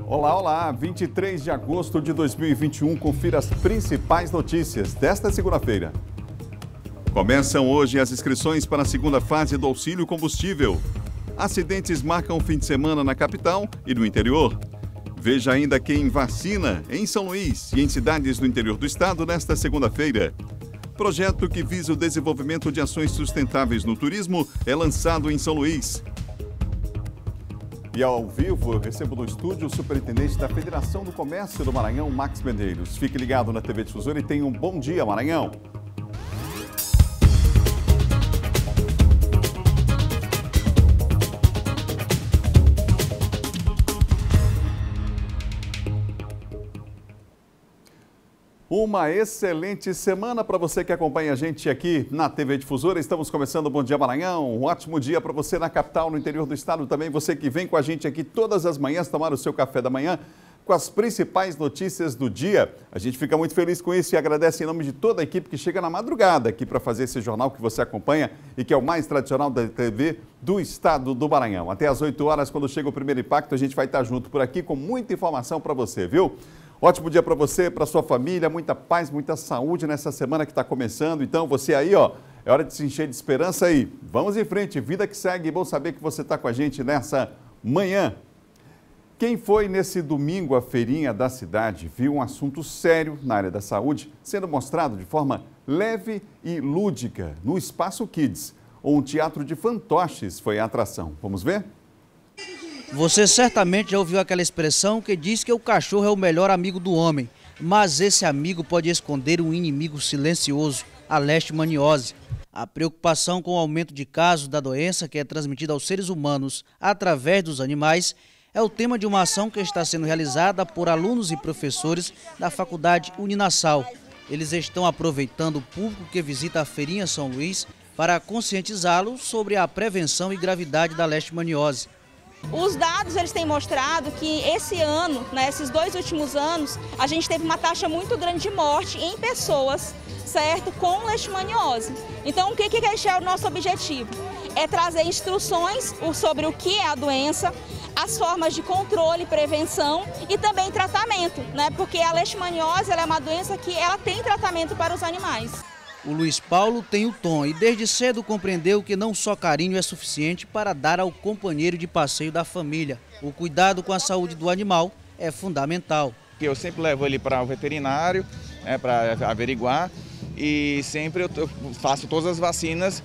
Olá, olá! 23 de agosto de 2021, confira as principais notícias desta segunda-feira. Começam hoje as inscrições para a segunda fase do auxílio combustível. Acidentes marcam o fim de semana na capital e no interior. Veja ainda quem vacina em São Luís e em cidades do interior do estado nesta segunda-feira. Projeto que visa o desenvolvimento de ações sustentáveis no turismo é lançado em São Luís. E ao vivo, eu recebo no estúdio o superintendente da Federação do Comércio do Maranhão, Max Medeiros. Fique ligado na TV Difusora e tenha um bom dia, Maranhão! Uma excelente semana para você que acompanha a gente aqui na TV Difusora. Estamos começando o Bom Dia Maranhão. Um ótimo dia para você na capital, no interior do estado também. Você que vem com a gente aqui todas as manhãs tomar o seu café da manhã com as principais notícias do dia. A gente fica muito feliz com isso e agradece em nome de toda a equipe que chega na madrugada aqui para fazer esse jornal que você acompanha e que é o mais tradicional da TV do estado do Maranhão. Até às 8 horas, quando chega o primeiro impacto, a gente vai estar junto por aqui com muita informação para você, viu? Ótimo dia para você, para sua família, muita paz, muita saúde nessa semana que está começando. Então, você aí, ó, é hora de se encher de esperança aí. Vamos em frente, vida que segue. Bom saber que você está com a gente nessa manhã. Quem foi nesse domingo à feirinha da cidade viu um assunto sério na área da saúde sendo mostrado de forma leve e lúdica no Espaço Kids. Um teatro de fantoches foi a atração. Vamos ver? Você certamente já ouviu aquela expressão que diz que o cachorro é o melhor amigo do homem, mas esse amigo pode esconder um inimigo silencioso, a leishmaniose. A preocupação com o aumento de casos da doença que é transmitida aos seres humanos através dos animais é o tema de uma ação que está sendo realizada por alunos e professores da Faculdade Uninasal. Eles estão aproveitando o público que visita a Feirinha São Luís para conscientizá-los sobre a prevenção e gravidade da leishmaniose. Os dados eles têm mostrado que esse ano, esses 2 últimos anos, a gente teve uma taxa muito grande de morte em pessoas, certo, com leishmaniose. Então, o que é o nosso objetivo? É trazer instruções sobre o que é a doença, as formas de controle, prevenção e também tratamento, Porque a leishmaniose ela é uma doença que ela tem tratamento para os animais. O Luiz Paulo tem o tom e desde cedo compreendeu que não só carinho é suficiente para dar ao companheiro de passeio da família. O cuidado com a saúde do animal é fundamental. Eu sempre levo ele para o veterinário, para averiguar, e sempre eu faço todas as vacinas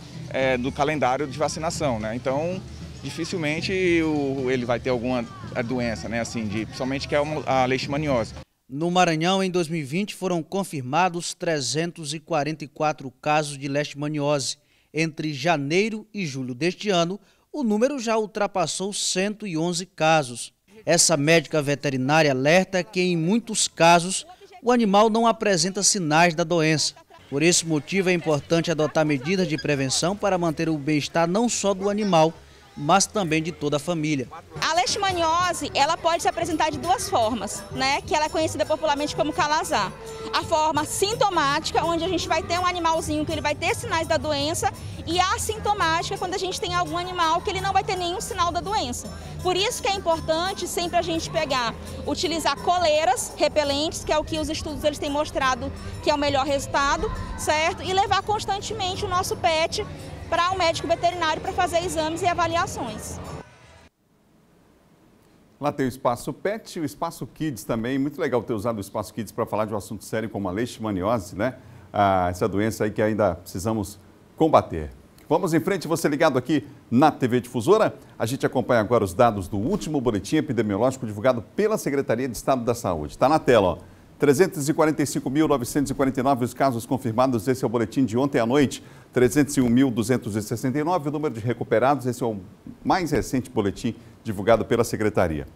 do calendário de vacinação, Então, dificilmente ele vai ter alguma doença, principalmente que é a leishmaniose. No Maranhão, em 2020, foram confirmados 344 casos de leishmaniose. Entre janeiro e julho deste ano, o número já ultrapassou 111 casos. Essa médica veterinária alerta que, em muitos casos, o animal não apresenta sinais da doença. Por esse motivo, é importante adotar medidas de prevenção para manter o bem-estar não só do animal, mas também de toda a família. A leishmaniose, ela pode se apresentar de 2 formas, que ela é conhecida popularmente como calazar. A forma sintomática, onde a gente vai ter um animalzinho que ele vai ter sinais da doença, e a assintomática, quando a gente tem algum animal que ele não vai ter nenhum sinal da doença. Por isso que é importante sempre a gente utilizar coleiras repelentes, que é o que os estudos eles têm mostrado que é o melhor resultado, certo? E levar constantemente o nosso pet para um médico veterinário para fazer exames e avaliações. Lá tem o Espaço Pet e o Espaço Kids também. Muito legal ter usado o Espaço Kids para falar de um assunto sério como a leishmaniose, essa doença aí que ainda precisamos combater. Vamos em frente, você ligado aqui na TV Difusora. A gente acompanha agora os dados do último boletim epidemiológico divulgado pela Secretaria de Estado da Saúde. Está na tela, ó. 345.949 os casos confirmados, esse é o boletim de ontem à noite. 301.269 o número de recuperados, esse é o mais recente boletim divulgado pela Secretaria.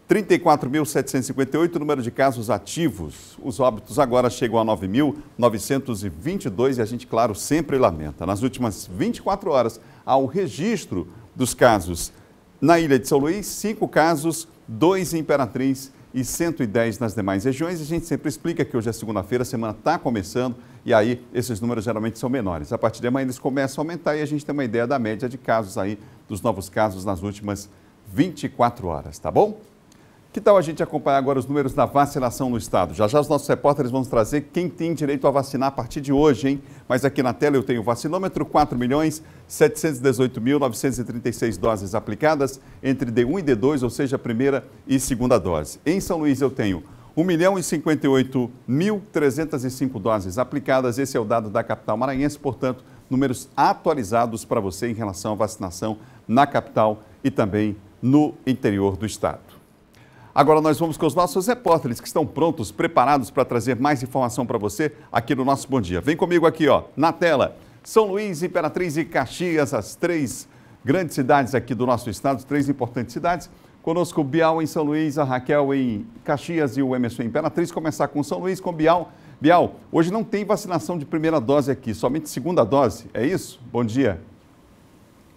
34.758 o número de casos ativos. Os óbitos agora chegam a 9.922 e a gente, claro, sempre lamenta. Nas últimas 24 horas, há o registro dos casos na Ilha de São Luís, 5 casos, 2 em Imperatriz e 110 nas demais regiões. A gente sempre explica que hoje é segunda-feira, a semana está começando e aí esses números geralmente são menores. A partir de amanhã eles começam a aumentar e a gente tem uma ideia da média de casos aí, dos novos casos nas últimas 24 horas, tá bom? Que tal a gente acompanhar agora os números da vacinação no estado? Já já os nossos repórteres vão trazer quem tem direito a vacinar a partir de hoje, hein? Mas aqui na tela eu tenho o vacinômetro, 4.718.936 doses aplicadas entre D1 e D2, ou seja, a primeira e segunda dose. Em São Luís eu tenho 1.058.305 doses aplicadas. Esse é o dado da capital maranhense, portanto, números atualizados para você em relação à vacinação na capital e também no interior do estado. Agora nós vamos com os nossos repórteres que estão prontos, preparados para trazer mais informação para você aqui no nosso Bom Dia. Vem comigo aqui, ó, na tela. São Luís, Imperatriz e Caxias, as três grandes cidades aqui do nosso estado, três importantes cidades. Conosco o Bial em São Luís, a Raquel em Caxias e o Emerson em Imperatriz. Começar com São Luís, com Bial. Bial, hoje não tem vacinação de primeira dose aqui, somente segunda dose, é isso? Bom dia.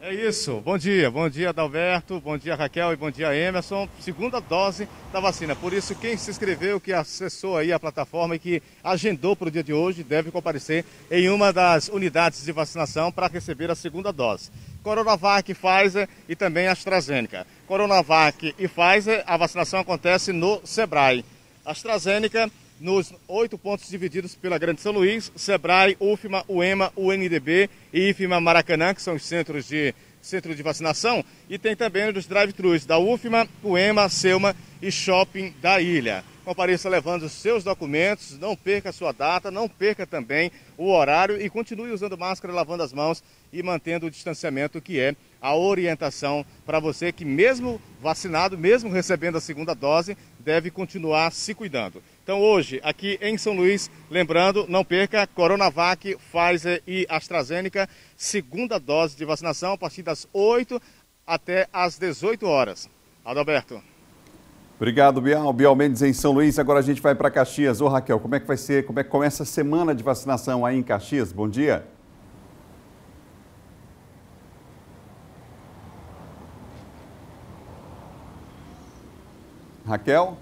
É isso, bom dia Adalberto, bom dia Raquel e bom dia Emerson. Segunda dose da vacina, por isso quem se inscreveu, que acessou aí a plataforma e que agendou para o dia de hoje, deve comparecer em uma das unidades de vacinação para receber a segunda dose. Coronavac, Pfizer e também AstraZeneca. Coronavac e Pfizer, a vacinação acontece no Sebrae. AstraZeneca, nos 8 pontos divididos pela Grande São Luís, Sebrae, UFMA, UEMA, UNDB e IFMA Maracanã, que são os centro de vacinação, e tem também os drive-thrus da UFMA, UEMA, SEUMA e Shopping da Ilha. Compareça levando os seus documentos, não perca a sua data, não perca também o horário e continue usando máscara, lavando as mãos e mantendo o distanciamento, que é a orientação para você que mesmo vacinado, mesmo recebendo a segunda dose, deve continuar se cuidando. Então hoje, aqui em São Luís, lembrando, não perca Coronavac, Pfizer e AstraZeneca, segunda dose de vacinação a partir das 8 até às 18 horas. Adalberto. Obrigado, Bial. Bial Mendes em São Luís. Agora a gente vai para Caxias. Ô, Raquel, como é que vai ser? Como é que começa a semana de vacinação aí em Caxias? Bom dia. Raquel?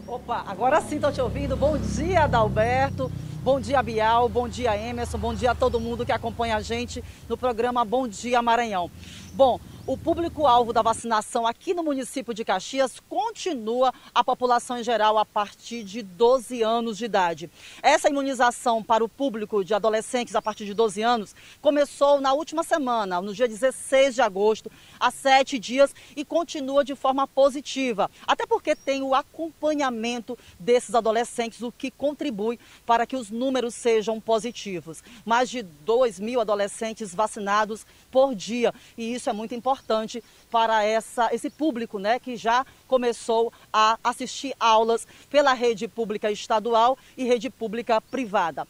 Opa, agora sim estou te ouvindo. Bom dia, Adalberto. Bom dia, Bial. Bom dia, Emerson. Bom dia a todo mundo que acompanha a gente no programa Bom Dia Maranhão. Bom, o público-alvo da vacinação aqui no município de Caxias continua a população em geral a partir de 12 anos de idade. Essa imunização para o público de adolescentes a partir de 12 anos começou na última semana, no dia 16 de agosto, há 7 dias, e continua de forma positiva. Até porque tem o acompanhamento desses adolescentes, o que contribui para que os números sejam positivos. Mais de 2.000 adolescentes vacinados por dia, e isso é muito importante para esse público, né, que já começou a assistir aulas pela rede pública estadual e rede pública privada.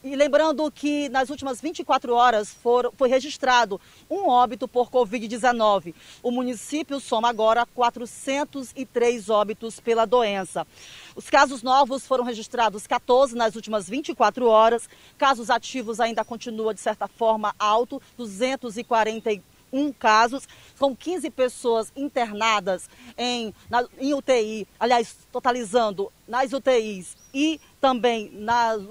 E lembrando que nas últimas 24 horas foi registrado um óbito por Covid-19. O município soma agora 403 óbitos pela doença. Os casos novos foram registrados 14 nas últimas 24 horas. Casos ativos ainda continua, de certa forma, alto, 241 casos, com 15 pessoas internadas em UTI, aliás, totalizando nas UTIs e também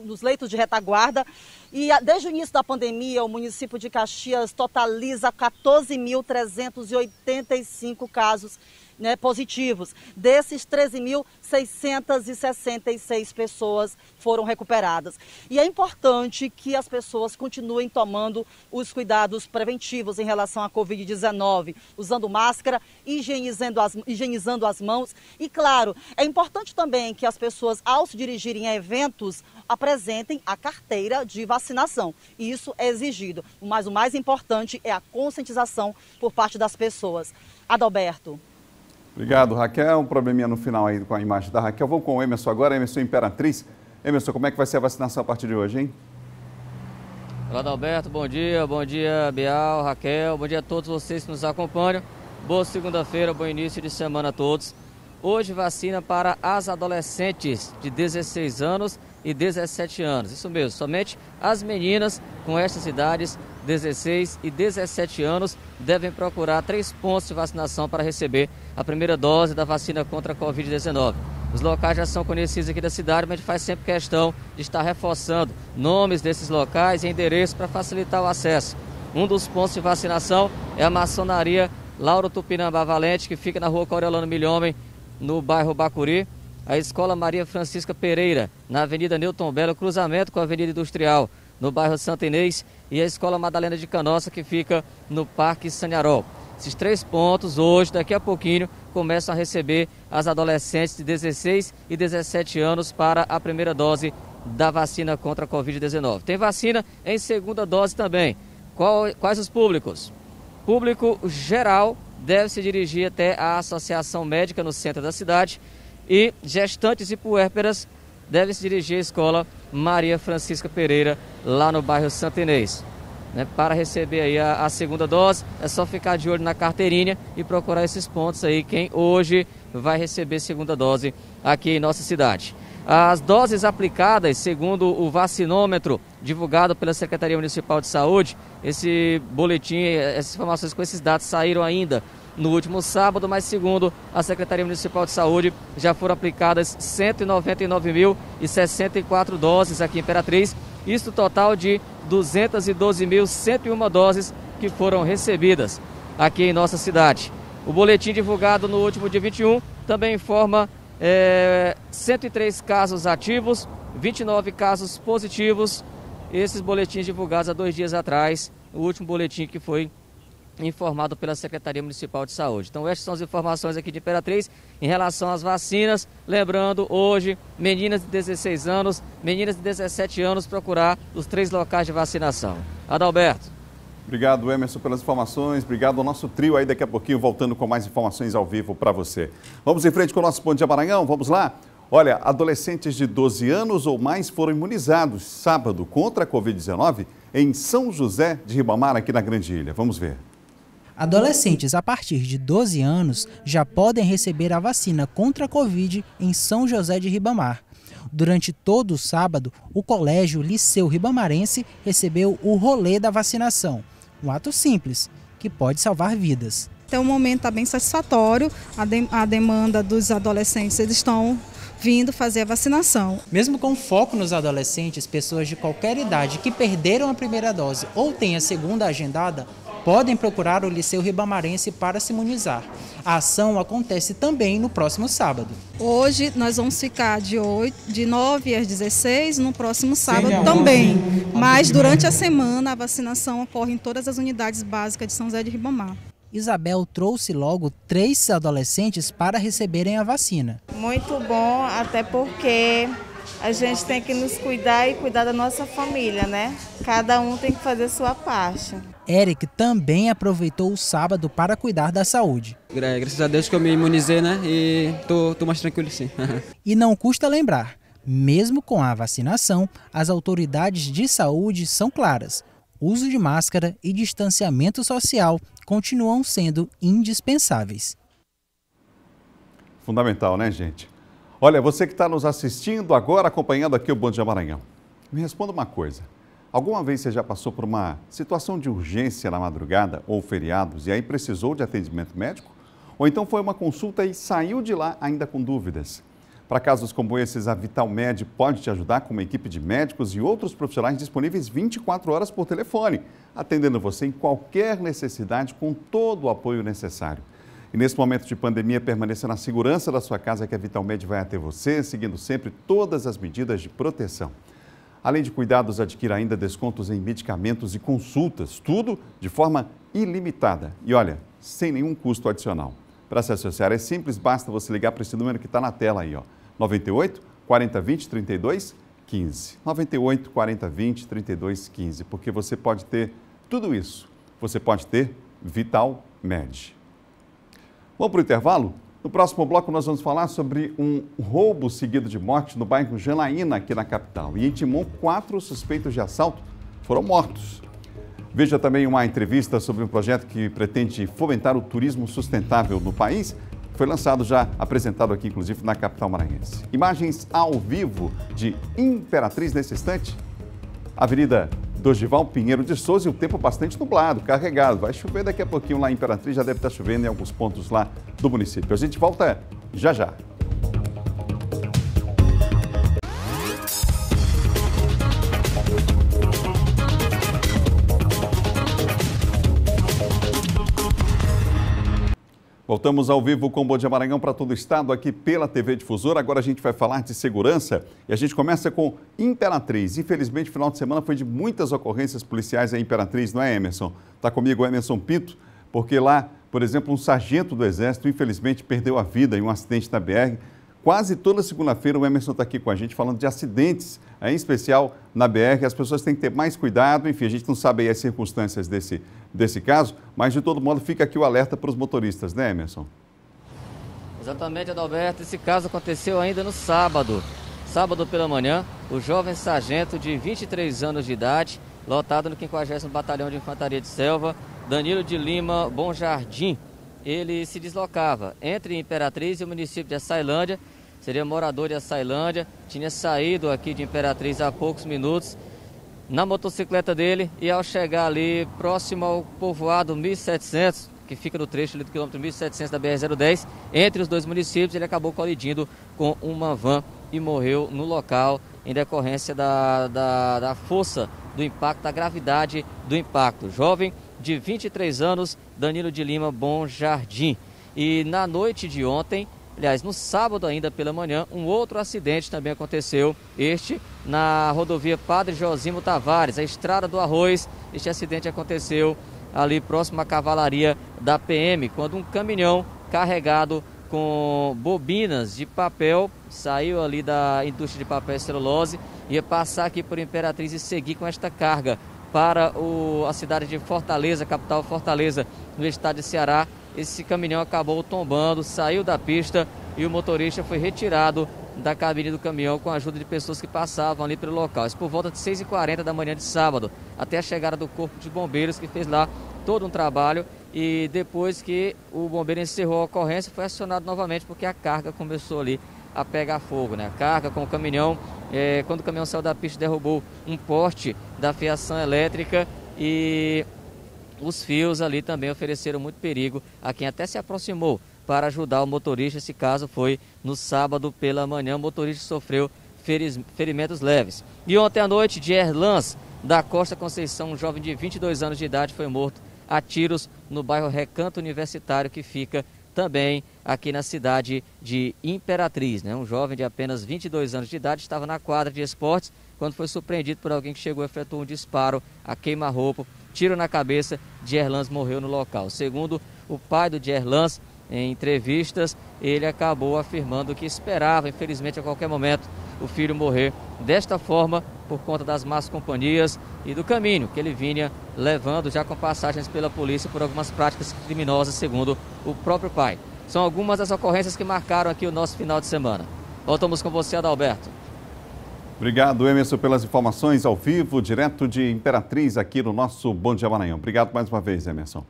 nos leitos de retaguarda. E desde o início da pandemia, o município de Caxias totaliza 14.385 casos, né, positivos. Desses, 13.666 pessoas foram recuperadas. E é importante que as pessoas continuem tomando os cuidados preventivos em relação à Covid-19, usando máscara, higienizando as mãos. E, claro, é importante também que as pessoas, ao se dirigirem a eventos, apresentem a carteira de vacinação. Isso é exigido. Mas o mais importante é a conscientização por parte das pessoas. Adalberto. Obrigado, Raquel. Um probleminha no final aí com a imagem da Raquel. Vamos com o Emerson agora. Emerson Imperatriz. Emerson, como é que vai ser a vacinação a partir de hoje, hein? Olá, Adalberto. Bom dia, Bial, Raquel. Bom dia a todos vocês que nos acompanham. Boa segunda-feira, bom início de semana a todos. Hoje vacina para as adolescentes de 16 anos e 17 anos. Isso mesmo, somente as meninas com estas idades, 16 e 17 anos, devem procurar 3 pontos de vacinação para receber a primeira dose da vacina contra a Covid-19. Os locais já são conhecidos aqui da cidade, mas a gente faz sempre questão de estar reforçando nomes desses locais e endereços para facilitar o acesso. Um dos pontos de vacinação é a Maçonaria Lauro Tupinambá Valente, que fica na rua Coriolano Milhomem, no bairro Bacuri. A Escola Maria Francisca Pereira, na Avenida Newton Belo, cruzamento com a Avenida Industrial, no bairro Santa Inês. E a Escola Madalena de Canossa, que fica no Parque Sanharol. Esses 3 pontos hoje, daqui a pouquinho, começam a receber as adolescentes de 16 e 17 anos para a primeira dose da vacina contra a Covid-19. Tem vacina em segunda dose também. Quais os públicos? Público geral deve se dirigir até a Associação Médica no centro da cidade e gestantes e puérperas devem se dirigir à Escola Maria Francisca Pereira, lá no bairro Santa Inês. Para receber aí a segunda dose, é só ficar de olho na carteirinha e procurar esses pontos aí, quem hoje vai receber segunda dose aqui em nossa cidade. As doses aplicadas, segundo o vacinômetro divulgado pela Secretaria Municipal de Saúde, esse boletim, essas informações com esses dados saíram ainda no último sábado, mas segundo a Secretaria Municipal de Saúde, já foram aplicadas 199.064 doses aqui em Imperatriz, isso total de 212.101 doses que foram recebidas aqui em nossa cidade. O boletim divulgado no último dia 21 também informa 103 casos ativos, 29 casos positivos. Esses boletins divulgados há 2 dias atrás, o último boletim que foi informado pela Secretaria Municipal de Saúde. Então essas são as informações aqui de Imperatriz em relação às vacinas. Lembrando, hoje, meninas de 16 anos, meninas de 17 anos procurar os 3 locais de vacinação. Adalberto. Obrigado, Emerson, pelas informações. Obrigado ao nosso trio aí, daqui a pouquinho, voltando com mais informações ao vivo para você. Vamos em frente com o nosso Bom Dia Maranhão, vamos lá? Olha, adolescentes de 12 anos ou mais foram imunizados sábado contra a Covid-19 em São José de Ribamar, aqui na Grande Ilha. Vamos ver. Adolescentes a partir de 12 anos já podem receber a vacina contra a Covid em São José de Ribamar. Durante todo o sábado, o Colégio Liceu Ribamarense recebeu o rolê da vacinação. Um ato simples, que pode salvar vidas. Até o momento está bem satisfatório, a demanda dos adolescentes, eles estão vindo fazer a vacinação. Mesmo com foco nos adolescentes, pessoas de qualquer idade que perderam a primeira dose ou têm a segunda agendada, podem procurar o Liceu Ribamarense para se imunizar. A ação acontece também no próximo sábado. Hoje nós vamos ficar de 9 às 16, no próximo sábado também. Mas durante a semana a vacinação ocorre em todas as unidades básicas de São José de Ribamar. Isabel trouxe logo 3 adolescentes para receberem a vacina. Muito bom, até porque a gente tem que nos cuidar e cuidar da nossa família, né? Cada um tem que fazer sua parte. Eric também aproveitou o sábado para cuidar da saúde. Graças a Deus que eu me imunizei, né? E tô mais tranquilo sim. E não custa lembrar, mesmo com a vacinação, as autoridades de saúde são claras. Uso de máscara e distanciamento social continuam sendo indispensáveis. Fundamental, né, gente? Olha, você que está nos assistindo agora, acompanhando aqui o Bom Dia Maranhão, me responda uma coisa. Alguma vez você já passou por uma situação de urgência na madrugada ou feriados e aí precisou de atendimento médico? Ou então foi uma consulta e saiu de lá ainda com dúvidas? Para casos como esses, a VitalMed pode te ajudar com uma equipe de médicos e outros profissionais disponíveis 24 horas por telefone, atendendo você em qualquer necessidade com todo o apoio necessário. E nesse momento de pandemia, permaneça na segurança da sua casa que a VitalMed vai até você, seguindo sempre todas as medidas de proteção. Além de cuidados, adquira ainda descontos em medicamentos e consultas, tudo de forma ilimitada. E olha, sem nenhum custo adicional. Para se associar é simples, basta você ligar para esse número que está na tela aí, ó. 98 40 20 32 15. 98 40 20 32 15, porque você pode ter tudo isso. Você pode ter VitalMed. Vamos para o intervalo? No próximo bloco nós vamos falar sobre um roubo seguido de morte no bairro Janaína, aqui na capital. E em Timon, 4 suspeitos de assalto foram mortos. Veja também uma entrevista sobre um projeto que pretende fomentar o turismo sustentável no país. Foi lançado já, apresentado aqui inclusive na capital maranhense. Imagens ao vivo de Imperatriz nesse instante. Avenida Dorival Pinheiro de Souza e o tempo bastante nublado, carregado. Vai chover daqui a pouquinho lá em Imperatriz, já deve estar chovendo em alguns pontos lá do município. A gente volta já já. Voltamos ao vivo com o Bom Dia Maranhão para todo o estado, aqui pela TV Difusora. Agora a gente vai falar de segurança e a gente começa com Imperatriz. Infelizmente, o final de semana foi de muitas ocorrências policiais em Imperatriz, não é, Emerson? Está comigo o Emerson Pinto, porque lá, por exemplo, um sargento do Exército, infelizmente, perdeu a vida em um acidente na BR. Quase toda segunda-feira o Emerson está aqui com a gente falando de acidentes, em especial na BR. As pessoas têm que ter mais cuidado, enfim, a gente não sabe aí as circunstâncias desse caso, mas de todo modo fica aqui o alerta para os motoristas, né, Emerson? Exatamente, Adalberto. Esse caso aconteceu ainda no sábado. Sábado pela manhã, o jovem sargento de 23 anos de idade, lotado no 50º Batalhão de Infantaria de Selva, Danilo de Lima Bom Jardim, ele se deslocava entre Imperatriz e o município de Açailândia, seria morador de Açailândia, tinha saído aqui de Imperatriz há poucos minutos na motocicleta dele e ao chegar ali próximo ao povoado 1700, que fica no trecho ali do quilômetro 1700 da BR-010, entre os dois municípios, ele acabou colidindo com uma van e morreu no local em decorrência da força do impacto, da gravidade do impacto. Jovem de 23 anos, Danilo de Lima Bom Jardim. E na noite de ontem, aliás, no sábado ainda pela manhã, um outro acidente também aconteceu, este na rodovia Padre Josimo Tavares, a Estrada do Arroz. Este acidente aconteceu ali próximo à cavalaria da PM, quando um caminhão carregado com bobinas de papel saiu ali da indústria de papel e celulose, ia passar aqui por Imperatriz e seguir com esta carga para a cidade de Fortaleza, capital Fortaleza, no estado de Ceará. Esse caminhão acabou tombando, saiu da pista e o motorista foi retirado da cabine do caminhão com a ajuda de pessoas que passavam ali pelo local. Isso por volta de 6h40 da manhã de sábado, até a chegada do Corpo de Bombeiros, que fez lá todo um trabalho, e depois que o bombeiro encerrou a ocorrência, foi acionado novamente porque a carga começou ali a pegar fogo, né? A carga com o caminhão, quando o caminhão saiu da pista, derrubou um poste da fiação elétrica e os fios ali também ofereceram muito perigo a quem até se aproximou para ajudar o motorista. Esse caso foi no sábado pela manhã, o motorista sofreu ferimentos leves. E ontem à noite, de Erlans da Costa Conceição, um jovem de 22 anos de idade foi morto a tiros no bairro Recanto Universitário, que fica também aqui na cidade de Imperatriz, né? Um jovem de apenas 22 anos de idade estava na quadra de esportes quando foi surpreendido por alguém que chegou e efetuou um disparo a queima-roupa, tiro na cabeça. Dierlans morreu no local. Segundo o pai do Dierlans, em entrevistas, ele acabou afirmando que esperava, infelizmente, a qualquer momento, o filho morrer desta forma por conta das más companhias e do caminho que ele vinha levando, já com passagens pela polícia por algumas práticas criminosas, segundo o próprio pai. São algumas das ocorrências que marcaram aqui o nosso final de semana. Voltamos com você, Adalberto. Obrigado, Emerson, pelas informações ao vivo, direto de Imperatriz, aqui no nosso Bom Dia Maranhão. Obrigado mais uma vez, Emerson.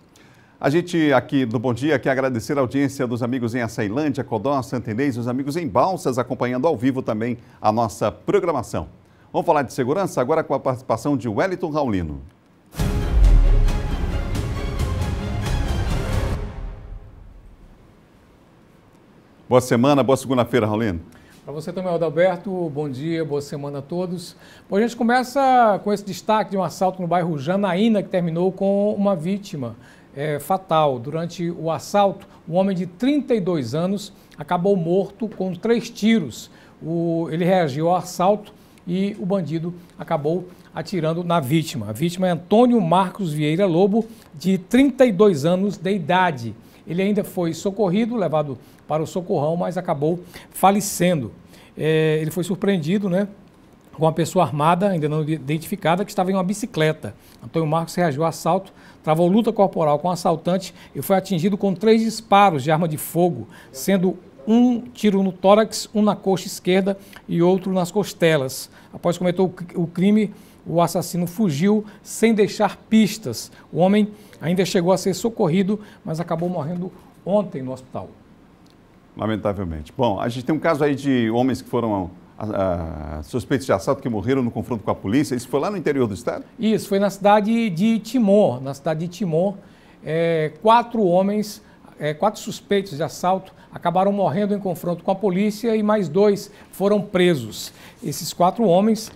A gente aqui do Bom Dia quer agradecer a audiência dos amigos em Açailândia, Codó, Santa Inês, os amigos em Balsas, acompanhando ao vivo também a nossa programação. Vamos falar de segurança agora com a participação de Wellington Raulino. Boa semana, boa segunda-feira, Raulino. Para você também, Adalberto, bom dia, boa semana a todos. Bom, a gente começa com esse destaque de um assalto no bairro Janaína, que terminou com uma vítima fatal. Durante o assalto, um homem de 32 anos acabou morto com 3 tiros. Ele reagiu ao assalto e o bandido acabou atirando na vítima. A vítima é Antônio Marcos Vieira Lobo, de 32 anos de idade. Ele ainda foi socorrido, levado para o socorrão, mas acabou falecendo. Ele foi surpreendido, né, com uma pessoa armada, ainda não identificada, que estava em uma bicicleta. Antônio Marcos reagiu ao assalto, travou luta corporal com o assaltante e foi atingido com 3 disparos de arma de fogo, sendo um tiro no tórax, um na coxa esquerda e outro nas costelas. Após cometer o crime, o assassino fugiu sem deixar pistas. O homem ainda chegou a ser socorrido, mas acabou morrendo ontem no hospital. Lamentavelmente. Bom, a gente tem um caso aí de homens que foram suspeitos de assalto que morreram no confronto com a polícia. Isso foi lá no interior do estado? Isso, foi na cidade de Timor. 4 homens, 4 suspeitos de assalto acabaram morrendo em confronto com a polícia e mais 2 foram presos. Esses 4 homens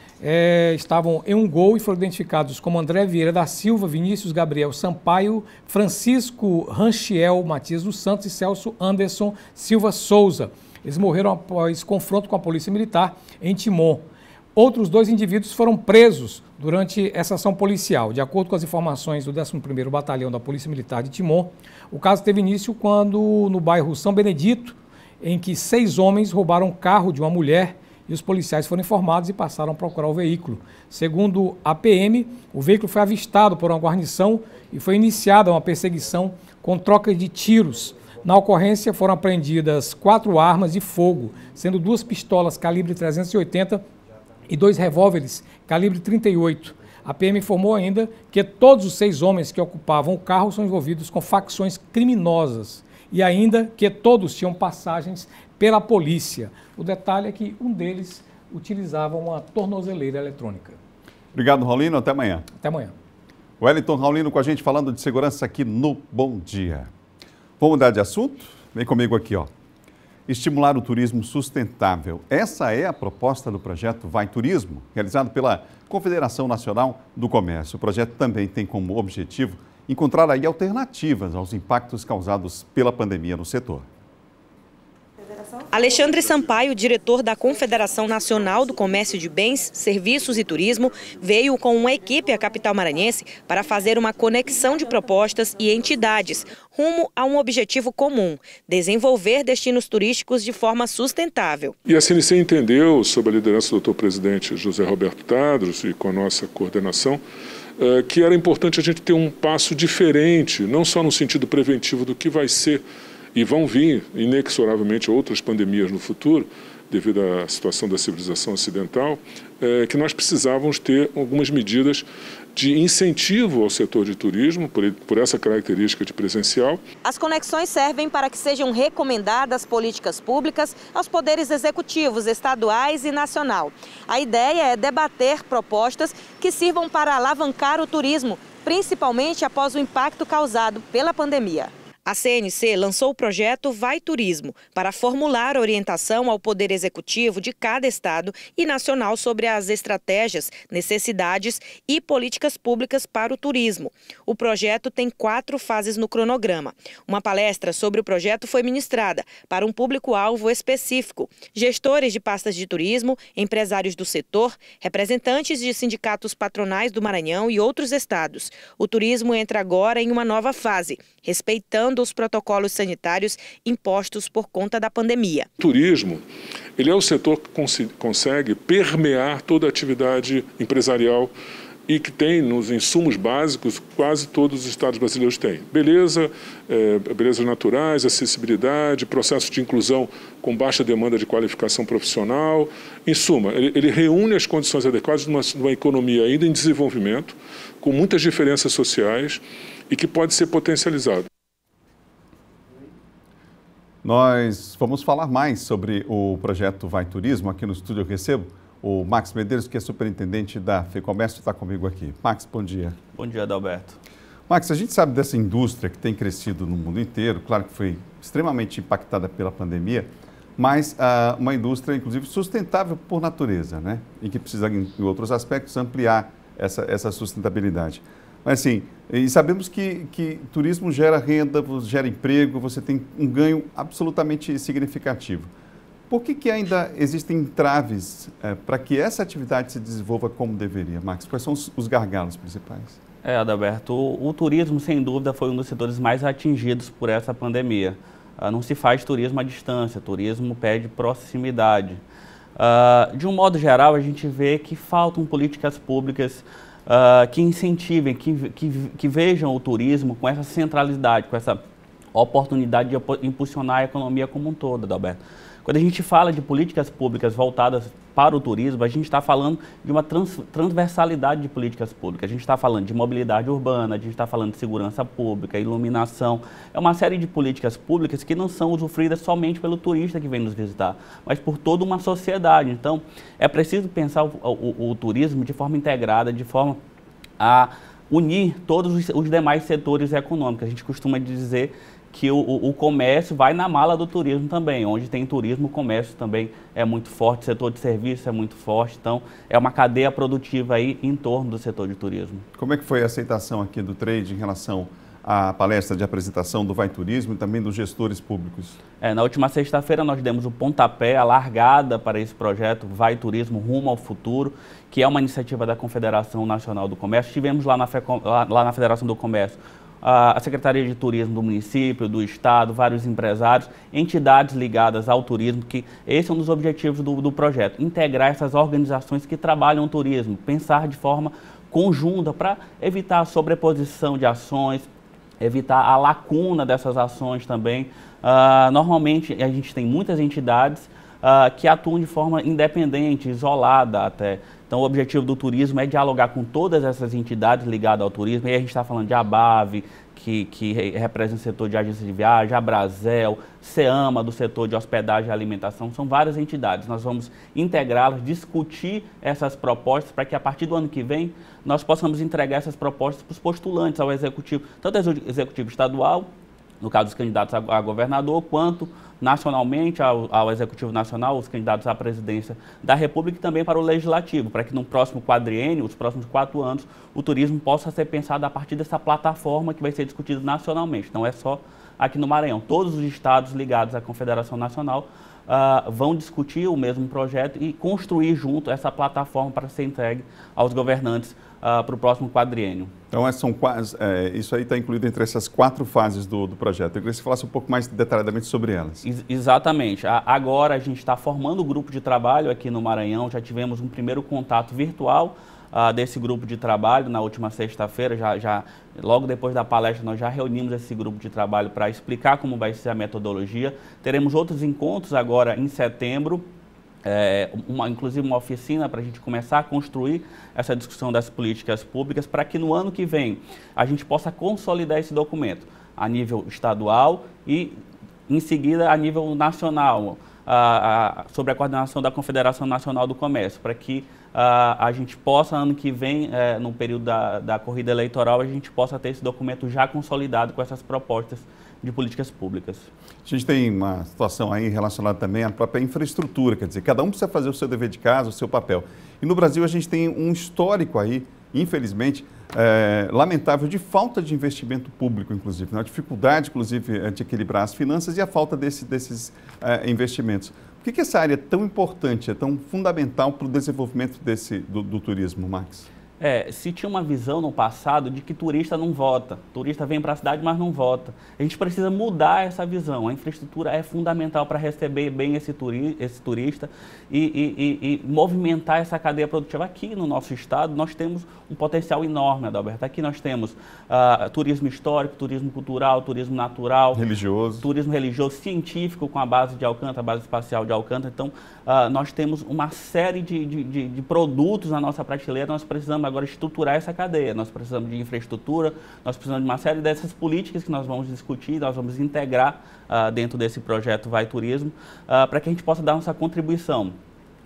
estavam em um Gol e foram identificados como André Vieira da Silva, Vinícius Gabriel Sampaio, Francisco Ranchiel Matias dos Santos e Celso Anderson Silva Souza. Eles morreram após confronto com a Polícia Militar em Timon. Outros 2 indivíduos foram presos durante essa ação policial. De acordo com as informações do 11º Batalhão da Polícia Militar de Timon, o caso teve início quando, no bairro São Benedito, em que 6 homens roubaram um carro de uma mulher e os policiais foram informados e passaram a procurar o veículo. Segundo a PM, o veículo foi avistado por uma guarnição e foi iniciada uma perseguição com troca de tiros. Na ocorrência foram apreendidas 4 armas de fogo, sendo 2 pistolas calibre 380 e 2 revólveres calibre 38. A PM informou ainda que todos os 6 homens que ocupavam o carro são envolvidos com facções criminosas e ainda que todos tinham passagens pela polícia. O detalhe é que um deles utilizava uma tornozeleira eletrônica. Obrigado, Raulino. Até amanhã. Até amanhã. Wellington Raulino com a gente falando de segurança aqui no Bom Dia. Vamos mudar de assunto? Vem comigo aqui, ó. Estimular o turismo sustentável. Essa é a proposta do projeto Vai Turismo, realizado pela Confederação Nacional do Comércio. O projeto também tem como objetivo encontrar aí alternativas aos impactos causados pela pandemia no setor. Alexandre Sampaio, diretor da Confederação Nacional do Comércio de Bens, Serviços e Turismo, veio com uma equipe à capital maranhense para fazer uma conexão de propostas e entidades rumo a um objetivo comum: desenvolver destinos turísticos de forma sustentável. E a CNC entendeu, sob a liderança do doutor-presidente José Roberto Tadros e com a nossa coordenação, que era importante a gente ter um passo diferente, não só no sentido preventivo do que vai ser, e vão vir, inexoravelmente, outras pandemias no futuro, devido à situação da civilização ocidental, que nós precisávamos ter algumas medidas de incentivo ao setor de turismo, por essa característica de presencial. As conexões servem para que sejam recomendadas políticas públicas aos poderes executivos estaduais e nacional. A ideia é debater propostas que sirvam para alavancar o turismo, principalmente após o impacto causado pela pandemia. A CNC lançou o projeto Vai Turismo para formular orientação ao Poder Executivo de cada estado e nacional sobre as estratégias, necessidades e políticas públicas para o turismo. O projeto tem 4 fases no cronograma. Uma palestra sobre o projeto foi ministrada para um público-alvo específico: gestores de pastas de turismo, empresários do setor, representantes de sindicatos patronais do Maranhão e outros estados. O turismo entra agora em uma nova fase, respeitando os protocolos sanitários impostos por conta da pandemia. O turismo, ele é o setor que consegue permear toda a atividade empresarial e que tem nos insumos básicos, quase todos os estados brasileiros têm. Belezas naturais, acessibilidade, processo de inclusão com baixa demanda de qualificação profissional. Em suma, ele reúne as condições adequadas de uma economia ainda em desenvolvimento, com muitas diferenças sociais e que pode ser potencializado. Nós vamos falar mais sobre o projeto Vai Turismo. Aqui no estúdio eu recebo o Max Medeiros, que é superintendente da FEComércio, está comigo aqui. Max, bom dia. Bom dia, Adalberto. Max, a gente sabe dessa indústria que tem crescido no mundo inteiro, claro que foi extremamente impactada pela pandemia, mas uma indústria, inclusive, sustentável por natureza, né? E que precisa, em outros aspectos, ampliar essa sustentabilidade. Mas assim, e sabemos que turismo gera renda, gera emprego, você tem um ganho absolutamente significativo. Por que ainda existem entraves para que essa atividade se desenvolva como deveria, Max? Quais são os gargalos principais? Adalberto, o turismo, sem dúvida, foi um dos setores mais atingidos por essa pandemia. Não se faz turismo à distância, turismo pede proximidade. De um modo geral, a gente vê que faltam políticas públicas que incentivem, que vejam o turismo com essa centralidade, com essa oportunidade de impulsionar a economia como um todo, Adalberto. Quando a gente fala de políticas públicas voltadas para o turismo, a gente está falando de uma transversalidade de políticas públicas. A gente está falando de mobilidade urbana, a gente está falando de segurança pública, iluminação. É uma série de políticas públicas que não são usufruídas somente pelo turista que vem nos visitar, mas por toda uma sociedade. Então, é preciso pensar o turismo de forma integrada, de forma a unir todos os demais setores econômicos. A gente costuma dizer que o comércio vai na mala do turismo também. Onde tem turismo, o comércio também é muito forte, o setor de serviços é muito forte, então é uma cadeia produtiva aí em torno do setor de turismo. Como é que foi a aceitação aqui do trade em relação à palestra de apresentação do Vai Turismo e também dos gestores públicos? Na última sexta-feira nós demos o pontapé, a largada para esse projeto Vai Turismo Rumo ao Futuro, que é uma iniciativa da Confederação Nacional do Comércio. Estivemos lá na Federação do Comércio, a Secretaria de Turismo do município, do estado, vários empresários, entidades ligadas ao turismo, que esse é um dos objetivos do projeto, integrar essas organizações que trabalham o turismo, pensar de forma conjunta para evitar a sobreposição de ações, evitar a lacuna dessas ações também. Normalmente a gente tem muitas entidades que atuam de forma independente, isolada até. Então o objetivo do turismo é dialogar com todas essas entidades ligadas ao turismo, e aí a gente está falando de ABAV, que representa o setor de agência de viagem, a Brasel, SEAMA, do setor de hospedagem e alimentação, são várias entidades. Nós vamos integrá-las, discutir essas propostas para que a partir do ano que vem nós possamos entregar essas propostas para os postulantes ao executivo, tanto ao executivo estadual, no caso dos candidatos a governador, quanto nacionalmente ao Executivo Nacional, os candidatos à presidência da República e também para o Legislativo, para que no próximo quadriênio, os próximos 4 anos, o turismo possa ser pensado a partir dessa plataforma que vai ser discutida nacionalmente. Não é só aqui no Maranhão. Todos os estados ligados à Confederação Nacional vão discutir o mesmo projeto e construir junto essa plataforma para ser entregue aos governantes para o próximo quadriênio. Então, isso aí está incluído entre essas 4 fases do projeto. Eu queria que você falasse um pouco mais detalhadamente sobre elas. Exatamente. Agora a gente está formando o grupo de trabalho aqui no Maranhão, já tivemos um primeiro contato virtual desse grupo de trabalho na última sexta-feira, logo depois da palestra nós já reunimos esse grupo de trabalho para explicar como vai ser a metodologia. Teremos outros encontros agora em setembro, inclusive uma oficina para a gente começar a construir essa discussão das políticas públicas, para que no ano que vem a gente possa consolidar esse documento a nível estadual e em seguida a nível nacional, sobre a coordenação da Confederação Nacional do Comércio, para que a gente possa, ano que vem, no período da corrida eleitoral, a gente possa ter esse documento já consolidado com essas propostas de políticas públicas. A gente tem uma situação aí relacionada também à própria infraestrutura, quer dizer, cada um precisa fazer o seu dever de casa, o seu papel. E no Brasil a gente tem um histórico aí, infelizmente, lamentável, de falta de investimento público, inclusive, a dificuldade, inclusive, de equilibrar as finanças e a falta desses investimentos. Por que essa área é tão importante, é tão fundamental para o desenvolvimento do turismo, Max? Se tinha uma visão no passado de que turista não vota, turista vem para a cidade, mas não vota. A gente precisa mudar essa visão. A infraestrutura é fundamental para receber bem esse turista e movimentar essa cadeia produtiva. Aqui no nosso estado nós temos um potencial enorme, Adalberto. Aqui nós temos turismo histórico, turismo cultural, turismo natural, turismo religioso, científico com a base de Alcântara, a base espacial de Alcântara. Então, nós temos uma série de produtos na nossa prateleira. Nós precisamos agora estruturar essa cadeia, nós precisamos de infraestrutura, nós precisamos de uma série dessas políticas que nós vamos discutir, nós vamos integrar dentro desse projeto Vai Turismo, para que a gente possa dar nossa contribuição.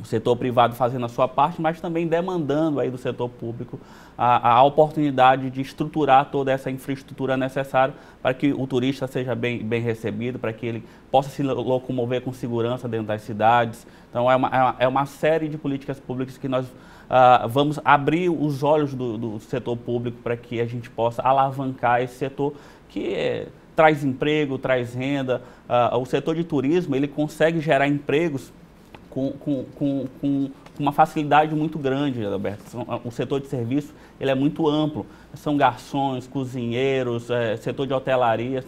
O setor privado fazendo a sua parte, mas também demandando aí do setor público a oportunidade de estruturar toda essa infraestrutura necessária para que o turista seja bem recebido, para que ele possa se locomover com segurança dentro das cidades. Então é uma série de políticas públicas que nós vamos abrir os olhos do setor público para que a gente possa alavancar esse setor que traz emprego, traz renda. O setor de turismo, ele consegue gerar empregos com uma facilidade muito grande, Adalberto. O setor de serviço ele é muito amplo. São garçons, cozinheiros, setor de hotelaria,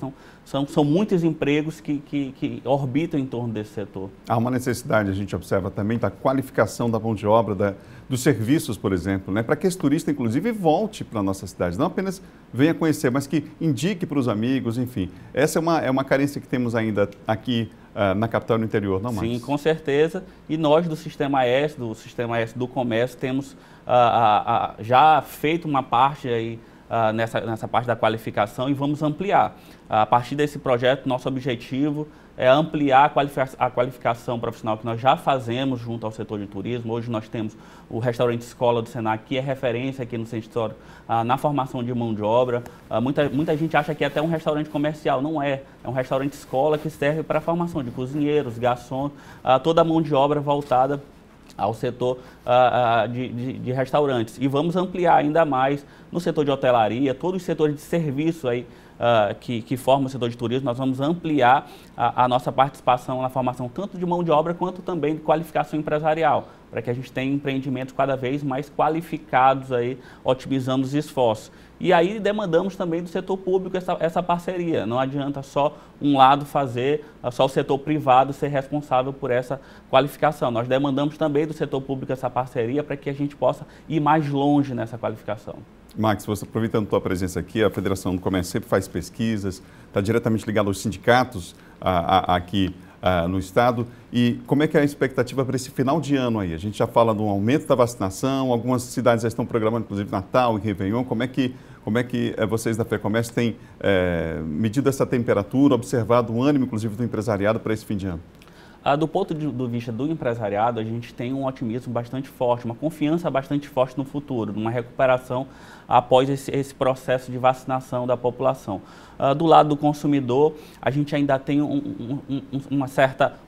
são muitos empregos que orbitam em torno desse setor. Há uma necessidade, a gente observa também, da qualificação da mão de obra, dos serviços, por exemplo, para que esse turista, inclusive, volte para a nossa cidade. Não apenas venha conhecer, mas que indique para os amigos, enfim. Essa é uma carência que temos ainda aqui na capital e no interior, não mais? Sim, com certeza. E nós do Sistema S do Comércio, temos já feito uma parte aí nessa parte da qualificação e vamos ampliar. A partir desse projeto, nosso objetivo ampliar a qualificação profissional que nós já fazemos junto ao setor de turismo. Hoje nós temos o restaurante escola do Senac, que é referência aqui no centro histórico na formação de mão de obra. Muita gente acha que é até um restaurante comercial, não é. É um restaurante escola que serve para a formação de cozinheiros, garçons, toda a mão de obra voltada ao setor de restaurantes. E vamos ampliar ainda mais no setor de hotelaria, todos os setores de serviço aí, que formam o setor de turismo. Nós vamos ampliar a nossa participação na formação tanto de mão de obra quanto também de qualificação empresarial, para que a gente tenha empreendimentos cada vez mais qualificados, aí, otimizando os esforços. E aí demandamos também do setor público essa parceria. Não adianta só um lado fazer, só o setor privado ser responsável por essa qualificação. Nós demandamos também do setor público essa parceria para que a gente possa ir mais longe nessa qualificação. Max, você aproveitando a tua presença aqui, a Federação do Comércio sempre faz pesquisas, está diretamente ligado aos sindicatos aqui no estado. E como é que é a expectativa para esse final de ano aí? A gente já fala de um aumento da vacinação, algumas cidades já estão programando, inclusive Natal e Réveillon. Como é que vocês da FEComércio têm medido essa temperatura, observado o ânimo, inclusive, do empresariado para esse fim de ano? Do ponto de vista do empresariado, a gente tem um otimismo bastante forte, uma confiança bastante forte no futuro, numa recuperação após esse processo de vacinação da população. Do lado do consumidor, a gente ainda tem um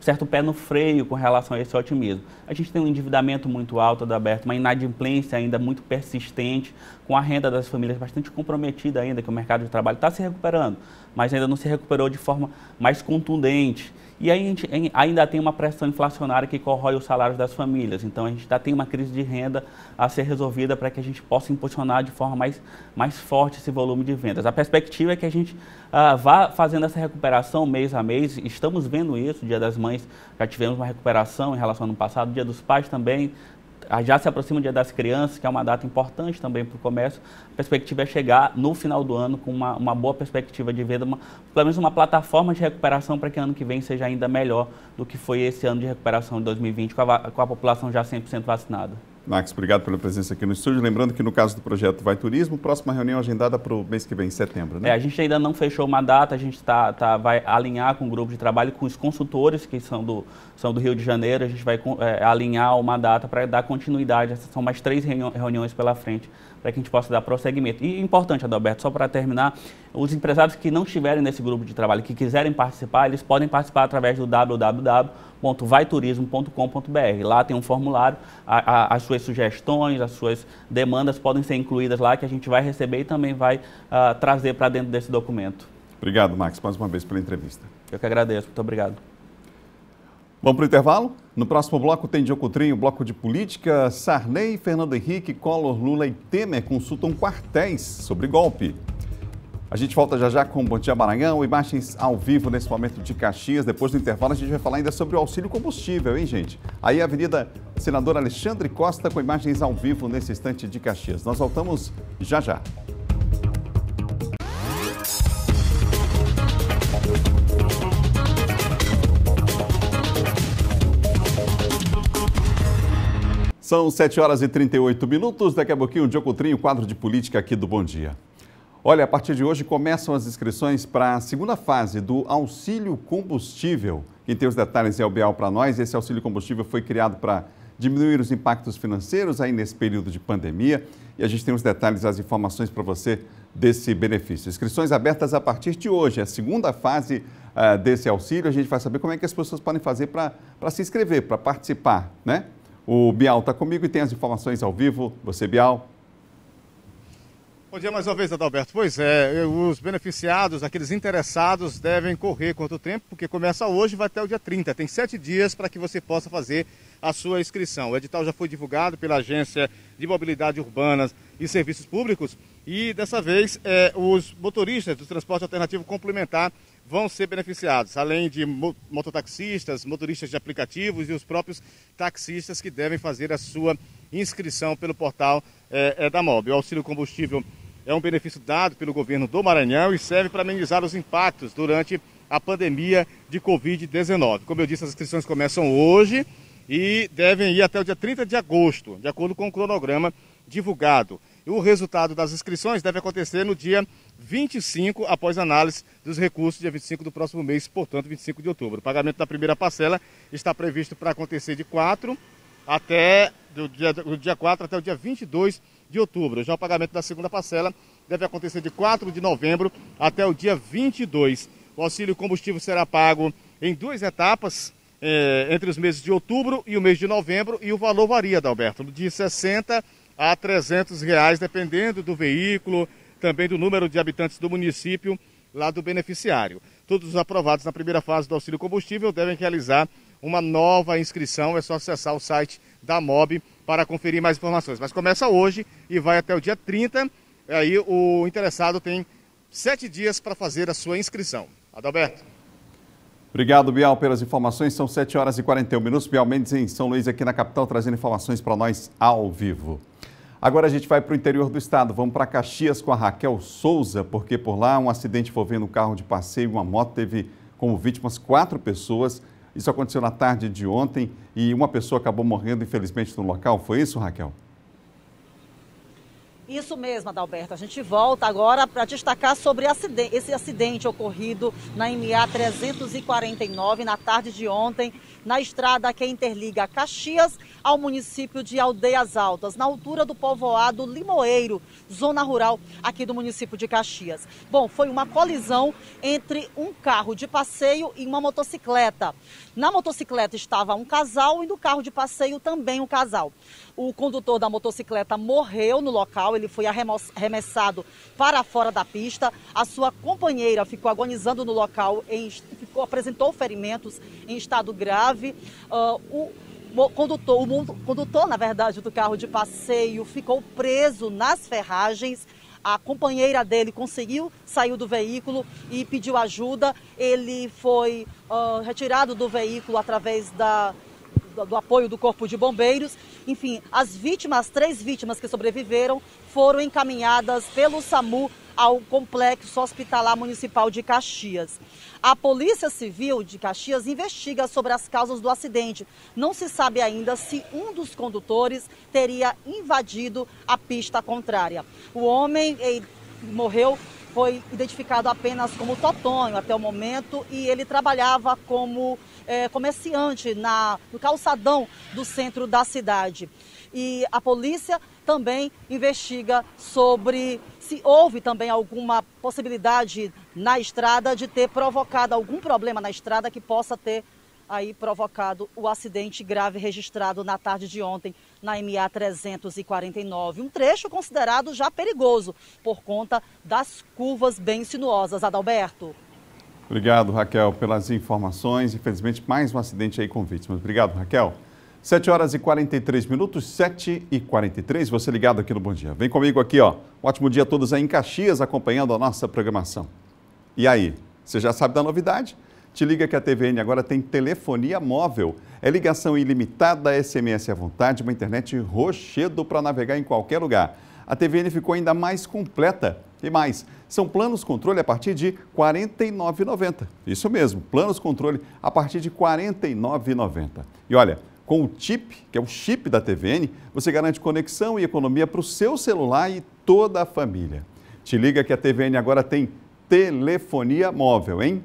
certo pé no freio com relação a esse otimismo. A gente tem um endividamento muito alto da Alberto, uma inadimplência ainda muito persistente, com a renda das famílias bastante comprometida ainda, que o mercado de trabalho está se recuperando, mas ainda não se recuperou de forma mais contundente. E aí a gente ainda tem uma pressão inflacionária que corrói os salários das famílias. Então a gente ainda tem uma crise de renda a ser resolvida para que a gente possa impulsionar de forma mais forte esse volume de vendas. A perspectiva é que a gente vá fazendo essa recuperação mês a mês. Estamos vendo isso, Dia das Mães já tivemos uma recuperação em relação ao ano passado, Dia dos Pais também. Já se aproxima o Dia das Crianças, que é uma data importante também para o comércio. A perspectiva é chegar no final do ano com uma boa perspectiva de venda, pelo menos uma plataforma de recuperação para que ano que vem seja ainda melhor do que foi esse ano de recuperação de 2020, com a população já 100% vacinada. Max, obrigado pela presença aqui no estúdio. Lembrando que no caso do projeto Vai Turismo, próxima reunião agendada para o mês que vem, em setembro, né? A gente ainda não fechou uma data, a gente vai alinhar com o grupo de trabalho, com os consultores que são do Rio de Janeiro. A gente vai alinhar uma data para dar continuidade. Essas são mais 3 reuniões pela frente, para que a gente possa dar prosseguimento. E importante, Adalberto, só para terminar, os empresários que não estiverem nesse grupo de trabalho, que quiserem participar, eles podem participar através do www.vaiturismo.com.br. Lá tem um formulário, as suas sugestões, as suas demandas podem ser incluídas lá, que a gente vai receber e também vai trazer para dentro desse documento. Obrigado, Max, mais uma vez pela entrevista. Eu que agradeço, muito obrigado. Vamos para o intervalo? No próximo bloco tem de Ocutrim, o bloco de política. Sarney, Fernando Henrique, Collor, Lula e Temer consultam quartéis sobre golpe. A gente volta já com Bom Dia Maranhão, imagens ao vivo nesse momento de Caxias. Depois do intervalo a gente vai falar ainda sobre o auxílio combustível, hein, gente? Aí a Avenida Senador Alexandre Costa com imagens ao vivo nesse instante de Caxias. Nós voltamos já. São 7h38. Daqui a pouquinho, o Diocotrim, o quadro de política aqui do Bom Dia. Olha, a partir de hoje começam as inscrições para a segunda fase do auxílio combustível. Quem tem os detalhes é o Bial para nós. Esse auxílio combustível foi criado para diminuir os impactos financeiros aí nesse período de pandemia. E a gente tem os detalhes, as informações para você desse benefício. Inscrições abertas a partir de hoje. A segunda fase desse auxílio, a gente vai saber como é que as pessoas podem fazer para se inscrever, para participar, né? O Bial está comigo e tem as informações ao vivo. Você, Bial? Bom dia mais uma vez, Adalberto. Pois é, os beneficiados, aqueles interessados, devem correr quanto tempo, porque começa hoje e vai até o dia 30. Tem 7 dias para que você possa fazer a sua inscrição. O edital já foi divulgado pela Agência de Mobilidade Urbana e Serviços Públicos e, dessa vez, os motoristas do transporte alternativo complementar vão ser beneficiados, além de mototaxistas, motoristas de aplicativos e os próprios taxistas que devem fazer a sua inscrição pelo portal da MOB. O auxílio combustível é um benefício dado pelo governo do Maranhão e serve para amenizar os impactos durante a pandemia de Covid-19. Como eu disse, as inscrições começam hoje e devem ir até o dia 30 de agosto, de acordo com o cronograma divulgado. O resultado das inscrições deve acontecer no dia 25 após análise dos recursos, dia 25 do próximo mês, portanto 25 de outubro. O pagamento da primeira parcela está previsto para acontecer do dia 4 até o dia 22 de outubro. Já o pagamento da segunda parcela deve acontecer de 4 de novembro até o dia 22. O auxílio combustível será pago em 2 etapas, entre os meses de outubro e o mês de novembro, e o valor varia, Adalberto, de R$ 60 a R$ 300, dependendo do veículo, também do número de habitantes do município lá do beneficiário. Todos os aprovados na primeira fase do auxílio combustível devem realizar uma nova inscrição, é só acessar o site da MOB para conferir mais informações. Mas começa hoje e vai até o dia 30, aí o interessado tem 7 dias para fazer a sua inscrição. Adalberto. Obrigado, Bial, pelas informações. São 7 horas e 41 minutos. Bial Mendes em São Luís, aqui na capital, trazendo informações para nós ao vivo. Agora a gente vai para o interior do estado. Vamos para Caxias com a Raquel Souza, porque por lá um acidente envolvendo um carro de passeio e uma moto teve como vítimas 4 pessoas. Isso aconteceu na tarde de ontem e uma pessoa acabou morrendo, infelizmente, no local. Foi isso, Raquel? Isso mesmo, Adalberto. A gente volta agora para destacar sobre esse acidente ocorrido na MA 349 na tarde de ontem, na estrada que interliga Caxias ao município de Aldeias Altas, na altura do povoado Limoeiro, zona rural aqui do município de Caxias. Bom, foi uma colisão entre um carro de passeio e uma motocicleta. Na motocicleta estava um casal e no carro de passeio também um casal. O condutor da motocicleta morreu no local, ele foi arremessado para fora da pista. A sua companheira ficou agonizando no local, apresentou ferimentos em estado grave. O condutor, na verdade, do carro de passeio ficou preso nas ferragens. A companheira dele conseguiu sair do veículo e pediu ajuda. Ele foi retirado do veículo através do apoio do Corpo de Bombeiros. Enfim, as 3 vítimas que sobreviveram foram encaminhadas pelo SAMU ao Complexo Hospitalar Municipal de Caxias. A Polícia Civil de Caxias investiga sobre as causas do acidente. Não se sabe ainda se um dos condutores teria invadido a pista contrária. O homem morreu, foi identificado apenas como Totonho até o momento e ele trabalhava como comerciante no calçadão do centro da cidade. E a polícia também investiga sobre se houve também alguma possibilidade na estrada de ter provocado algum problema na estrada que possa ter aí provocado o acidente grave registrado na tarde de ontem na MA 349. Um trecho considerado já perigoso por conta das curvas bem sinuosas. Adalberto. Obrigado, Raquel, pelas informações. Infelizmente, mais um acidente aí com vítimas. Obrigado, Raquel. 7 horas e 43 minutos, 7 e 43. Você ligado aqui no Bom Dia. Vem comigo aqui, ó. Um ótimo dia a todos aí em Caxias, acompanhando a nossa programação. E aí, você já sabe da novidade? Te liga que a TVN agora tem telefonia móvel. É ligação ilimitada, SMS à vontade, uma internet rochedo para navegar em qualquer lugar. A TVN ficou ainda mais completa. E mais, são planos controle a partir de R$ 49,90. Isso mesmo, planos controle a partir de R$ 49,90. E olha, com o chip, que é o chip da TVN, você garante conexão e economia para o seu celular e toda a família. Te liga que a TVN agora tem telefonia móvel, hein?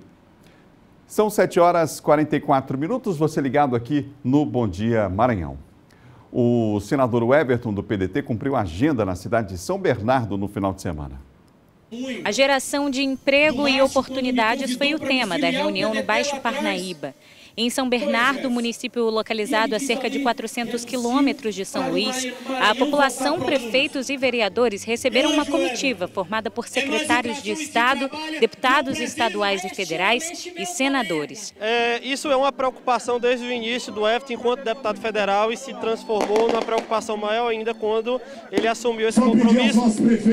São 7 horas e 44 minutos, você ligado aqui no Bom Dia Maranhão. O senador Everton, do PDT, cumpriu a agenda na cidade de São Bernardo no final de semana. A geração de emprego e oportunidades foi o tema da reunião no Baixo Parnaíba. Em São Bernardo, município localizado a cerca de 400 quilômetros de São Luís, a população, prefeitos e vereadores receberam uma comitiva formada por secretários de Estado, deputados estaduais e federais e senadores. Isso é uma preocupação desde o início do Everton enquanto deputado federal e se transformou numa preocupação maior ainda quando ele assumiu esse compromisso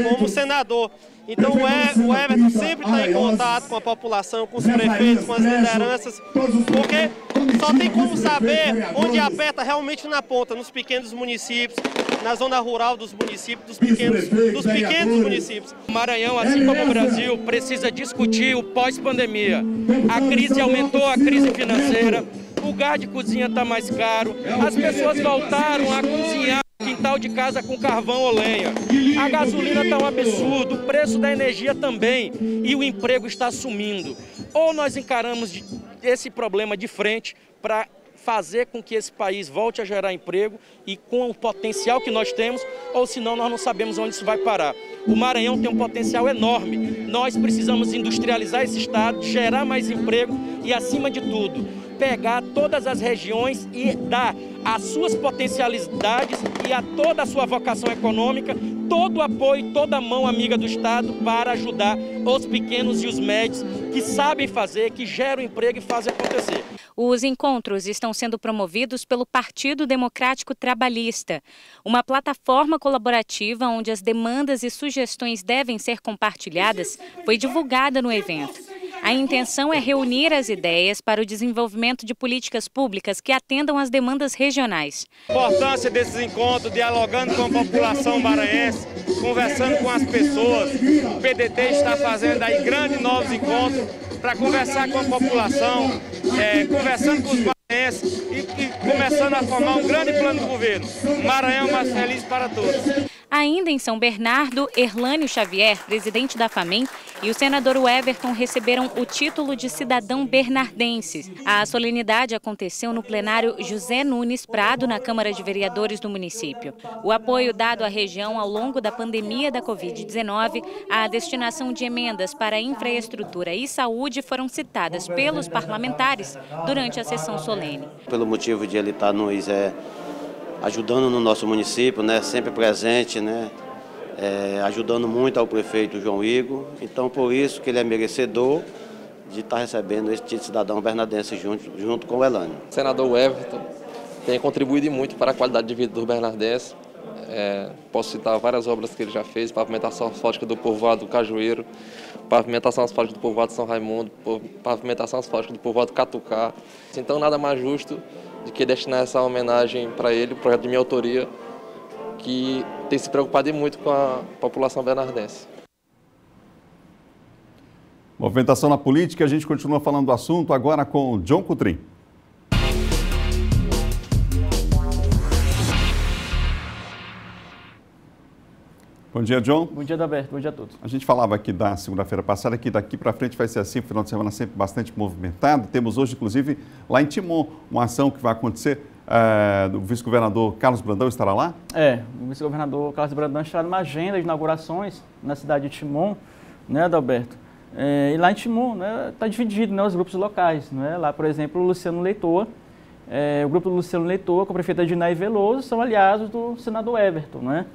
como senador. Então o Everton sempre está em contato com a população, com os prefeitos, com as lideranças, porque só tem como saber onde aperta realmente na ponta, nos pequenos municípios, na zona rural dos municípios, dos pequenos municípios. O Maranhão, assim como o Brasil, precisa discutir o pós-pandemia. A crise aumentou, a crise financeira, o gás de cozinha está mais caro, as pessoas voltaram a cozinhar, que quintal de casa com carvão ou lenha. A gasolina está um absurdo, o preço da energia também, e o emprego está sumindo. Ou nós encaramos esse problema de frente para fazer com que esse país volte a gerar emprego e com o potencial que nós temos, ou senão nós não sabemos onde isso vai parar. O Maranhão tem um potencial enorme. Nós precisamos industrializar esse estado, gerar mais emprego e, acima de tudo, pegar todas as regiões e dar as suas potencialidades e a toda a sua vocação econômica, todo o apoio, toda a mão amiga do Estado para ajudar os pequenos e os médios que sabem fazer, que geram emprego e fazem acontecer. Os encontros estão sendo promovidos pelo Partido Democrático Trabalhista, uma plataforma colaborativa onde as demandas e sugestões devem ser compartilhadas, foi divulgada no evento. A intenção é reunir as ideias para o desenvolvimento de políticas públicas que atendam às demandas regionais. A importância desses encontros, dialogando com a população maranhense, conversando com as pessoas. O PDT está fazendo aí grandes novos encontros para conversar com a população, conversando com os maranhenses e começando a formar um grande plano do governo. Maranhão mais feliz para todos. Ainda em São Bernardo, Erlânio Xavier, presidente da FAMEM, e o senador Everton receberam o título de cidadão bernardense. A solenidade aconteceu no plenário José Nunes Prado, na Câmara de Vereadores do município. O apoio dado à região ao longo da pandemia da Covid-19, a destinação de emendas para infraestrutura e saúde foram citadas pelos parlamentares durante a sessão solene. Pelo motivo de ele estar nos ajudando no nosso município, né, sempre presente, né, ajudando muito ao prefeito João Igor. Então, por isso que ele é merecedor de estar recebendo esse título de cidadão bernardense junto com o Erlânio. O senador Everton tem contribuído muito para a qualidade de vida dos bernardenses. Posso citar várias obras que ele já fez: pavimentação asfáltica do povoado Cajueiro, pavimentação asfáltica do povoado São Raimundo, pavimentação asfáltica do povoado Catucá. Então, nada mais justo de que destinar essa homenagem para ele, o projeto de minha autoria, que tem se preocupado muito com a população bernardense. Movimentação na política, a gente continua falando do assunto agora com o John Coutrin. Bom dia, John. Bom dia, Adalberto. Bom dia a todos. A gente falava aqui da segunda-feira passada que daqui para frente vai ser assim, o final de semana sempre bastante movimentado. Temos hoje, inclusive, lá em Timon, uma ação que vai acontecer. O vice-governador Carlos Brandão estará lá? O vice-governador Carlos Brandão estará numa agenda de inaugurações na cidade de Timon, né, Adalberto? E lá em Timon, né, está dividido, né, os grupos locais. Né? Lá, por exemplo, o Luciano Leitor, o grupo do Luciano Leitor com a prefeita Dinaí Veloso são aliados do senador Everton, né?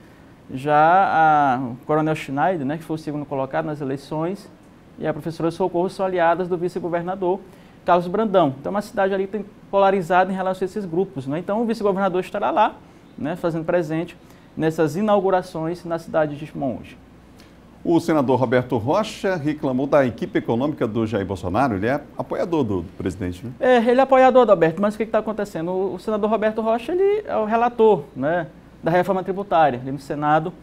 Já o Coronel Schneider, né, que foi o segundo colocado nas eleições, e a professora Socorro são aliadas do vice-governador Carlos Brandão. Então, uma cidade ali tem polarizada em relação a esses grupos. Né? Então, o vice-governador estará lá, né, fazendo presente nessas inaugurações na cidade de Timon hoje. O senador Roberto Rocha reclamou da equipe econômica do Jair Bolsonaro. Ele é apoiador do presidente, né? Ele é apoiador, Adalberto, mas o que está acontecendo? O senador Roberto Rocha ele é o relator, né, da reforma tributária ali no Senado.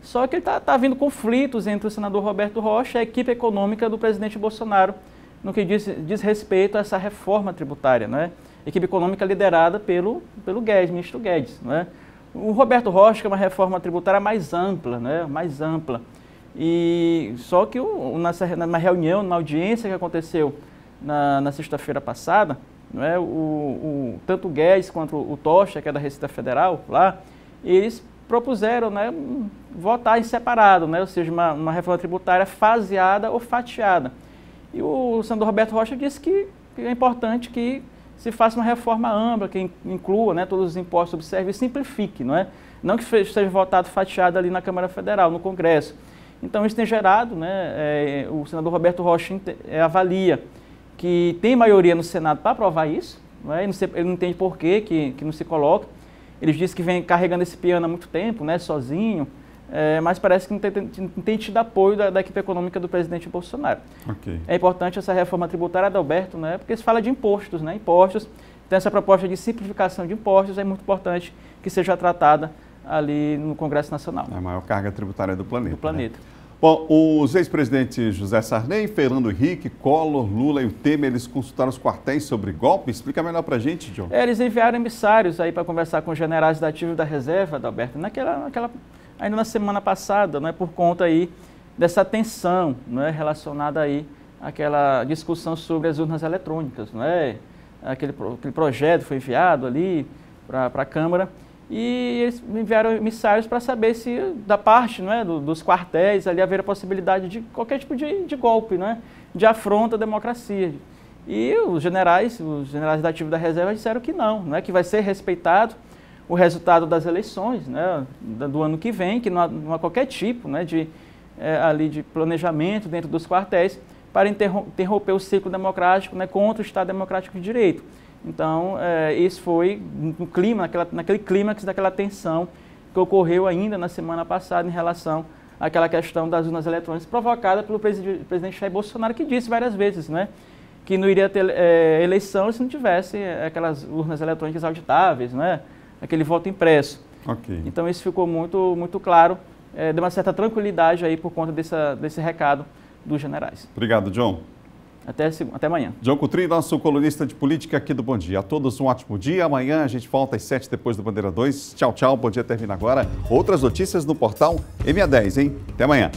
Só que ele está havendo conflitos entre o senador Roberto Rocha e a equipe econômica do presidente Bolsonaro no que diz respeito a essa reforma tributária, né? Equipe econômica liderada pelo Guedes, ministro Guedes, né? O Roberto Rocha quer uma reforma tributária mais ampla, né? Mais ampla. E só que na reunião, numa audiência que aconteceu na sexta-feira passada, né? Tanto o Guedes quanto o Tocha, que é da Receita Federal, lá, eles propuseram, né, votar em separado, né? Ou seja, uma reforma tributária faseada ou fatiada. E o senador Roberto Rocha disse que é importante que se faça uma reforma ampla, que inclua, né, todos os impostos sobre serviço, simplifique, não é? Não que seja votado fatiado ali na Câmara Federal, no Congresso. Então, isso tem gerado, né, o senador Roberto Rocha avalia que tem maioria no Senado para aprovar isso, né? Ele não entende por que não se coloca. Ele diz que vem carregando esse piano há muito tempo, né, sozinho, mas parece que não tem tido apoio da equipe econômica do presidente Bolsonaro. Okay. É importante essa reforma tributária, Adalberto, né, porque se fala de impostos, né, impostos, então essa proposta de simplificação de impostos é muito importante que seja tratada ali no Congresso Nacional. É a maior carga tributária do planeta. Do planeta. Né? Bom, os ex-presidentes José Sarney, Fernando Henrique, Collor, Lula e o Temer, eles consultaram os quartéis sobre golpe? Explica melhor pra gente, John. Eles enviaram emissários aí para conversar com os generais da ativa e da reserva, Adalberto, ainda na semana passada, não é, por conta aí dessa tensão, não é, relacionada aí àquela discussão sobre as urnas eletrônicas, não é? Aquele projeto foi enviado ali para a Câmara. E eles enviaram emissários para saber se, da parte, não é, dos quartéis, ali haveria possibilidade de qualquer tipo de golpe, não é, de afronta à democracia. E os generais da ativa e da reserva disseram que não é, que vai ser respeitado o resultado das eleições, né, do ano que vem, que não há qualquer tipo, né, de planejamento dentro dos quartéis para interromper o ciclo democrático, né, contra o Estado Democrático de Direito. Então, isso foi no clima, naquele clímax daquela tensão que ocorreu ainda na semana passada em relação àquela questão das urnas eletrônicas provocada pelo presidente Jair Bolsonaro, que disse várias vezes, né, que não iria ter eleição se não tivesse aquelas urnas eletrônicas auditáveis, né, aquele voto impresso. Okay. Então, isso ficou muito, muito claro, deu uma certa tranquilidade aí por conta desse recado dos generais. Obrigado, John. Até amanhã. John Coutrinho, nosso colunista de política aqui do Bom Dia. A todos um ótimo dia. Amanhã a gente volta às 7 depois do Bandeira 2. Tchau, tchau. Bom Dia termina agora. Outras notícias no portal MA10, hein? Até amanhã.